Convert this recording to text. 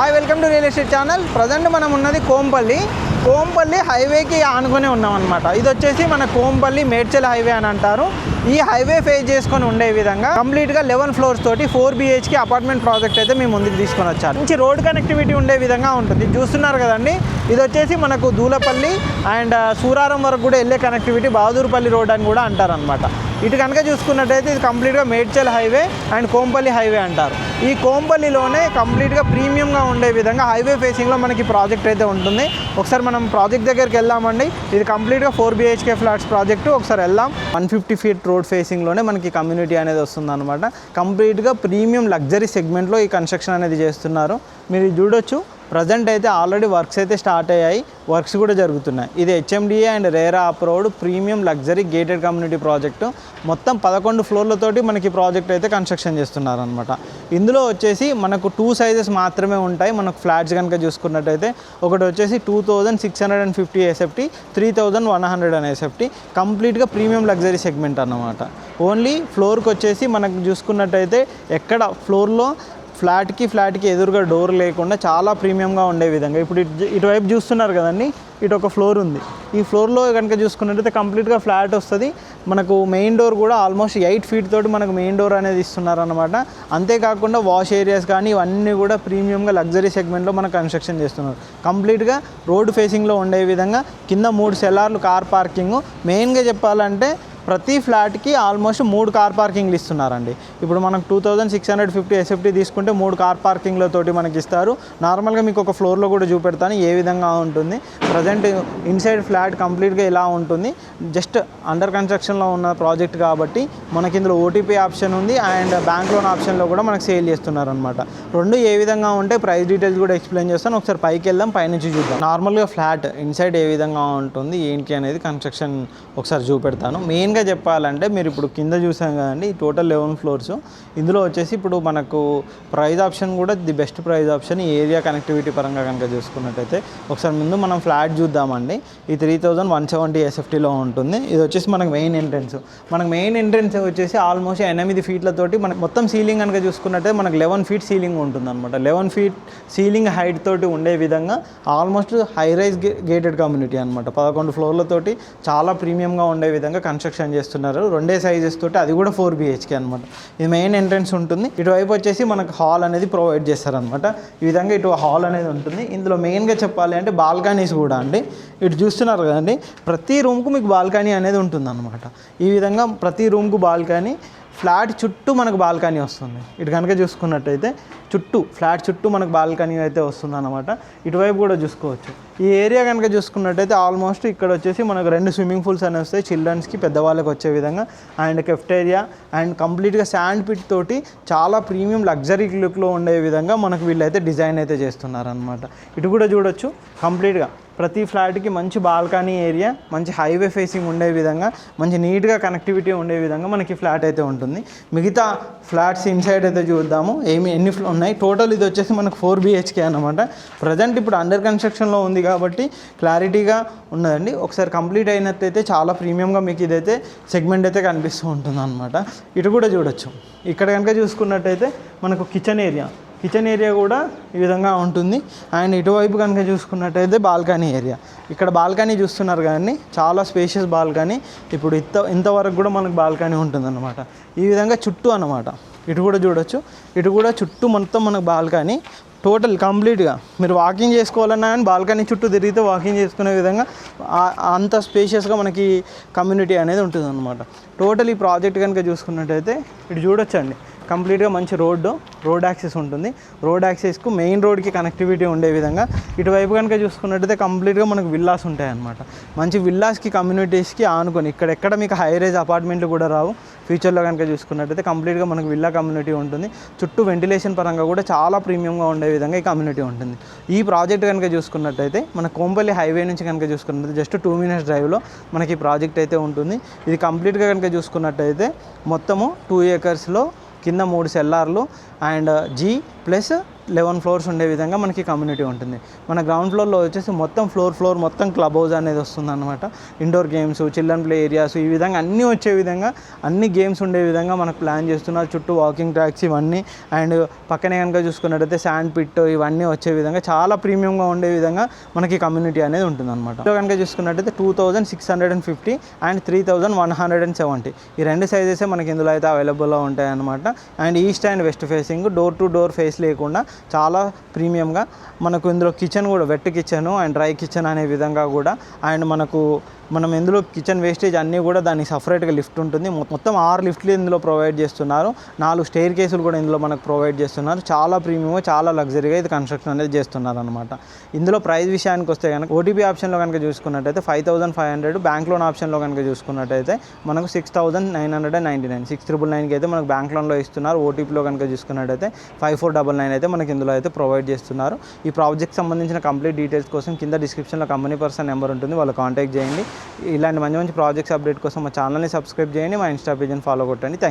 Hi welcome to real estate channel. Present మనం ఉన్నది కోంపల్లి హైవేకి ఆనుకొని ఉన్నాం అనమాట. ఇది వచ్చేసి మన కోంపల్లి మేడ్చల్ హైవే అని అంటారు. ఈ హైవే ఫేస్ చేసుకొని ఉండే విధంగా కంప్లీట్గా 11 ఫ్లోర్స్ తోటి 4 BHK అపార్ట్మెంట్ ప్రాజెక్ట్ అయితే మేము ముందుకు తీసుకొని వచ్చారు. మంచి రోడ్ కనెక్టివిటీ ఉండే విధంగా ఉంటుంది. చూస్తున్నారు కదండి, ఇది వచ్చేసి మనకు దూలపల్లి అండ్ సూరారం వరకు కూడా వెళ్ళే కనెక్టివిటీ బహదూర్పల్లి రోడ్ అని కూడా అంటారనమాట. ఇటు కనుక చూసుకున్నట్టయితే ఇది కంప్లీట్గా Medchal highway and Kompally highway అంటారు. ఈ కోంపల్లిలోనే కంప్లీట్గా ప్రీమియంగా ఉండే విధంగా హైవే ఫేసింగ్లో మనకి ప్రాజెక్ట్ అయితే ఉంటుంది. ఒకసారి మనం ప్రాజెక్ట్ దగ్గరికి వెళ్దామండి. ఇది కంప్లీట్గా 4 BHK ఫ్లాట్స్ ప్రాజెక్టు. ఒకసారి వెళ్దాం. 150 ఫీట్ రోడ్ ఫేసింగ్లోనే మనకి కమ్యూనిటీ అనేది వస్తుంది అనమాట. కంప్లీట్గా ప్రీమియం లగ్జరీ సెగ్మెంట్లో ఈ కన్స్ట్రక్షన్ అనేది చేస్తున్నారు. మీరు చూడొచ్చు, ప్రజెంట్ అయితే ఆల్రెడీ వర్క్స్ అయితే స్టార్ట్ అయ్యాయి, వర్క్స్ కూడా జరుగుతున్నాయి. ఇది HMDA and RERA approved premium luxury gated community project. మొత్తం 11 ఫ్లోర్లతోటి మనకి ప్రాజెక్ట్ అయితే కన్స్ట్రక్షన్ చేస్తున్నారు అనమాట. ఇందులో వచ్చేసి మనకు 2 సైజెస్ మాత్రమే ఉంటాయి. మనకు ఫ్లాట్స్ కనుక చూసుకున్నట్టయితే ఒకటి వచ్చేసి 2650 SFT, 3100 SFT. కంప్లీట్గా ప్రీమియం లగ్జరీ సెగ్మెంట్ అన్నమాట. ఓన్లీ ఫ్లోర్కి వచ్చేసి మనకు చూసుకున్నట్టయితే ఎక్కడ ఫ్లోర్లో ఫ్లాట్కి ఎదురుగా డోర్ లేకుండా చాలా ప్రీమియంగా ఉండే విధంగా. ఇప్పుడు ఇటువైపు చూస్తున్నారు కదండి, ఇటు ఒక ఫ్లోర్ ఉంది. ఈ ఫ్లోర్లో కనుక చూసుకున్నట్టయితే కంప్లీట్గా ఫ్లాట్ వస్తుంది. మనకు మెయిన్ డోర్ కూడా ఆల్మోస్ట్ 8 ఫీట్ తోటి మనకు మెయిన్ డోర్ అనేది ఇస్తున్నారు అనమాట. అంతేకాకుండా వాష్ ఏరియాస్ కానీ ఇవన్నీ కూడా ప్రీమియంగా లగ్జరీ సెగ్మెంట్లో మనకు కన్స్ట్రక్షన్ చేస్తున్నారు. కంప్లీట్గా రోడ్ ఫేసింగ్లో ఉండే విధంగా కింద 3 సెల్లార్లు కార్ పార్కింగ్. మెయిన్గా చెప్పాలంటే ప్రతి ఫ్లాట్కి ఆల్మోస్ట్ 3 కార్ పార్కింగ్లు ఇస్తున్నారండి. ఇప్పుడు మనకు 2650 SFT తీసుకుంటే 3 కార్ పార్కింగ్లతోటి మనకి ఇస్తారు. నార్మల్గా మీకు ఒక ఫ్లోర్లో కూడా చూపెడతాను ఏ విధంగా ఉంటుంది. ప్రజెంట్ ఇన్సైడ్ ఫ్లాట్ కంప్లీట్గా ఇలా ఉంటుంది. జస్ట్ అండర్ కన్స్ట్రక్షన్లో ఉన్న ప్రాజెక్ట్ కాబట్టి మనకి ఇందులో OTP ఆప్షన్ ఉంది అండ్ బ్యాంక్ లోన్ ఆప్షన్లో కూడా మనకు సేల్ చేస్తున్నారు అనమాట. రెండు ఏ విధంగా ఉంటే ప్రైస్ డీటెయిల్స్ కూడా ఎక్స్ప్లెయిన్ చేస్తాను. ఒకసారి పైకి వెళ్దాం, పైనుంచి చూద్దాం. నార్మల్గా ఫ్లాట్ ఇన్సైడ్ ఏ విధంగా ఉంటుంది ఏంటి అనేది కన్స్ట్రక్షన్ ఒకసారి చూపెడతాను. మెయిన్గా చెప్పాలంటే మీరు ఇప్పుడు కింద చూసాం కదండి, టోటల్ 11 ఫ్లోర్స్. ఇందులో వచ్చేసి ఇప్పుడు మనకు ప్రైస్ ఆప్షన్ కూడా ది బెస్ట్ ప్రైస్ ఆప్షన్ ఈ ఏరియా కనెక్టివిటీ పరంగా కనుక చూసుకున్నట్టయితే. ఒకసారి ముందు మనం ఫ్లాట్ చూద్దామండి. ఈ 3170 SFTలో ఉంటుంది. ఇది వచ్చేసి మనకు మెయిన్ ఎంట్రెన్స్. వచ్చేసి ఆల్మోస్ట్ 8 ఫీట్లతోటి మనకు మొత్తం సీలింగ్ కనుక చూసుకున్నట్టయితే మనకు 11 ఫీట్ సీలింగ్ ఉంటుంది అనమాట. 11 ఫీట్ సీలింగ్ హైట్ తోటి ఉండే విధంగా almost high rise gated community అనమాట. 11 ఫ్లోర్లతోటి చాలా ప్రీమియంగా ఉండే విధంగా కన్స్ట్రక్షన్ చేస్తున్నారు. 2 సైజెస్ తోటి, అది కూడా 4 BHK అనమాట. ఇది మెయిన్ ఎంట్రెన్స్ ఉంటుంది. ఇటువైపు వచ్చేసి మనకు హాల్ అనేది ప్రొవైడ్ చేస్తారనమాట. ఈ విధంగా ఇటు హాల్ అనేది ఉంటుంది. ఇందులో మెయిన్గా చెప్పాలి అంటే బాల్కనీస్ కూడా అండి. ఇటు చూస్తున్నారు కదండి, ప్రతి రూమ్కు మీకు బాల్కనీ అనేది ఉంటుంది అనమాట. ఈ విధంగా ప్రతి రూమ్కు బాల్కనీ, ఫ్లాట్ చుట్టూ మనకు బాల్కనీ వస్తుంది. ఇటు కనుక చూసుకున్నట్టయితే ఫ్లాట్ చుట్టూ మనకు బాల్కనీ అయితే వస్తుంది అనమాట. ఇటువైపు కూడా చూసుకోవచ్చు. ఈ ఏరియా కనుక చూసుకున్నట్టయితే ఆల్మోస్ట్ ఇక్కడ వచ్చేసి మనకు 2 స్విమ్మింగ్ పూల్స్ అనేవి వస్తాయి చిల్డ్రన్స్కి, పెద్దవాళ్ళకి వచ్చే విధంగా. అండ్ కెఫ్టేరియా అండ్ కంప్లీట్గా శాండ్ పిట్ తోటి చాలా ప్రీమియం లగ్జరీ లుక్లో ఉండే విధంగా మనకు వీళ్ళైతే డిజైన్ అయితే చేస్తున్నారనమాట. ఇటు కూడా చూడొచ్చు, కంప్లీట్గా ప్రతి ఫ్లాట్కి మంచి బాల్కనీ ఏరియా, మంచి హైవే ఫేసింగ్ ఉండే విధంగా, మంచి నీట్గా కనెక్టివిటీ ఉండే విధంగా మనకి ఫ్లాట్ అయితే ఉంటుంది. మిగతా ఫ్లాట్స్ ఇన్సైడ్ అయితే చూద్దాము ఎన్ని ఉన్నాయి. టోటల్ ఇది వచ్చేసి మనకు 4 BHK అనమాట. ప్రజెంట్ ఇప్పుడు అండర్ కన్స్ట్రక్షన్లో ఉంది కాబట్టి క్లారిటీగా ఉన్నదండి. ఒకసారి కంప్లీట్ అయినట్టయితే చాలా ప్రీమియంగా మీకు ఇదైతే సెగ్మెంట్ అయితే కనిపిస్తూ ఉంటుంది అనమాట. ఇటు కూడా చూడొచ్చు. ఇక్కడ కనుక చూసుకున్నట్టయితే మనకు కిచెన్ ఏరియా కూడా ఈ విధంగా ఉంటుంది. అండ్ ఇటువైపు కనుక చూసుకున్నట్టయితే బాల్కనీ ఏరియా. ఇక్కడ బాల్కనీ చూస్తున్నారు కానీ చాలా స్పేషియస్ బాల్కనీ. ఇప్పుడు ఇంతవరకు కూడా మనకు బాల్కనీ ఉంటుందన్నమాట. ఈ విధంగా చుట్టూ అన్నమాట. ఇటు కూడా చూడొచ్చు, ఇటు కూడా చుట్టూ మొత్తం మనకు బాల్కనీ టోటల్ కంప్లీట్గా మీరు వాకింగ్ చేసుకోవాలన్నా కానీ బాల్కనీ చుట్టూ తిరిగితే వాకింగ్ చేసుకునే విధంగా అంత స్పేషియస్గా మనకి కమ్యూనిటీ అనేది ఉంటుంది అనమాట. టోటల్ ఈ ప్రాజెక్ట్ కనుక చూసుకున్నట్టయితే ఇటు చూడొచ్చండి, కంప్లీట్గా మంచి రోడ్ యాక్సెస్ ఉంటుంది. రోడ్ యాక్సెస్కు మెయిన్ రోడ్కి కనెక్టివిటీ ఉండే విధంగా ఇటువైపు కనుక చూసుకున్నట్టయితే కంప్లీట్గా మనకు విల్లాస్ ఉంటాయి అన్నమాట. మంచి విల్లాస్కి కమ్యూనిటీస్కి ఆనుకొని ఇక్కడెక్కడ మీకు హై రైజ్ అపార్ట్మెంట్లు కూడా రావు. ఫ్యూచర్లో కనుక చూసుకున్నట్టయితే కంప్లీట్గా మనకు విల్లా కమ్యూనిటీ ఉంటుంది. చుట్టూ వెంటిలేషన్ పరంగా కూడా చాలా ప్రీమియంగా ఉండే విధంగా ఈ కమ్యూనిటీ ఉంటుంది. ఈ ప్రాజెక్ట్ కనుక చూసుకున్నట్టయితే మన కోంపల్లి హైవే నుంచి కనుక చూసుకున్నట్టయితే జస్ట్ 2 minutes డ్రైవ్లో మనకి ఈ ప్రాజెక్ట్ అయితే ఉంటుంది. ఇది కంప్లీట్గా కనుక చూసుకున్నట్టయితే మొత్తము 2 acresలో కింద 3 సెల్లార్లు అండ్ G+ 11 ఫ్లోర్స్ ఉండే విధంగా మనకి కమ్యూనిటీ ఉంటుంది. మన గ్రౌండ్ ఫ్లోర్లో వచ్చేసి మొత్తం ఫ్లోర్ మొత్తం క్లబ్ హౌస్ అనేది వస్తుంది అనమాట. Indoor games, children play areas, ఈ విధంగా అన్నీ వచ్చే విధంగా అన్ని గేమ్స్ ఉండే విధంగా మనకు ప్లాన్ చేస్తున్నారు. చుట్టూ వాకింగ్ ట్రాక్స్ ఇవన్నీ, అండ్ పక్కనే కనుక చూసుకున్నట్టయితే శాండ్ పిట్ ఇవన్నీ వచ్చే విధంగా చాలా ప్రీమియంగా ఉండే విధంగా మనకి కమ్యూనిటీ అనేది ఉంటుంది అనమాట. కనుక చూసుకున్నట్టయితే 2650 అండ్ 3170 ఈ రెండు సైజెసే మనకి ఇందులో అయితే అవైలబుల్లో ఉంటాయి అనమాట. And east and west facing, door to door face లేకుండా చాలా ప్రీమియంగా మనకు ఇందులో కిచెన్ కూడా wet kitchen and dry kitchen అనే విధంగా కూడా, అండ్ మనం ఇందులో కిచెన్ వేస్టేజ్ అన్నీ కూడా దానికి సపరేట్గా లిఫ్ట్ ఉంటుంది. మొత్తం 6 లిఫ్ట్లు ఇందులో ప్రొవైడ్ చేస్తున్నారు. 4 స్టెయిర్ కేసులు కూడా ఇందులో మనకు ప్రొవైడ్ చేస్తున్నారు. చాలా ప్రీమియంగా, చాలా లగ్జరీగా ఇది కన్స్ట్రక్షన్ అనేది చేస్తున్నారు అనమాట. ఇందులో ప్రైస్ విషయానికి వస్తే కనుక ఓటీపీ ఆప్షన్లో కనుక చూసుకున్నట్టయితే 5500, బ్యాంక్ లోన్ ఆప్షన్లో కనుక చూసుకున్నట్టయితే మనకు 6999, 6999కి అయితే మనకు బ్యాంక్ లోన్లో ఇస్తున్నారు. ఓటీపీలో కనుక చూసుకున్నట్టయితే 5499 అయితే మనకి ఇందులో అయితే ప్రొవైడ్ చేస్తున్నారు. ఈ ప్రాజెక్ట్ సంబంధించిన కంప్లీట్ డీటెయిల్స్ కోసం కింద డిస్క్రిప్షన్లో కంపెనీ పర్సన్ నెంబర్ ఉంటుంది, వాళ్ళు కాంటాక్ట్ చేయండి. ఇలాంటి మంచి ప్రాజెక్ట్స్ అప్డేట్ కోసం మా ఛానల్ని సబ్స్క్రైబ్ చేయండి, మా ఇన్స్టా పేజ్ని ఫాలో కొట్టండి. Thank you.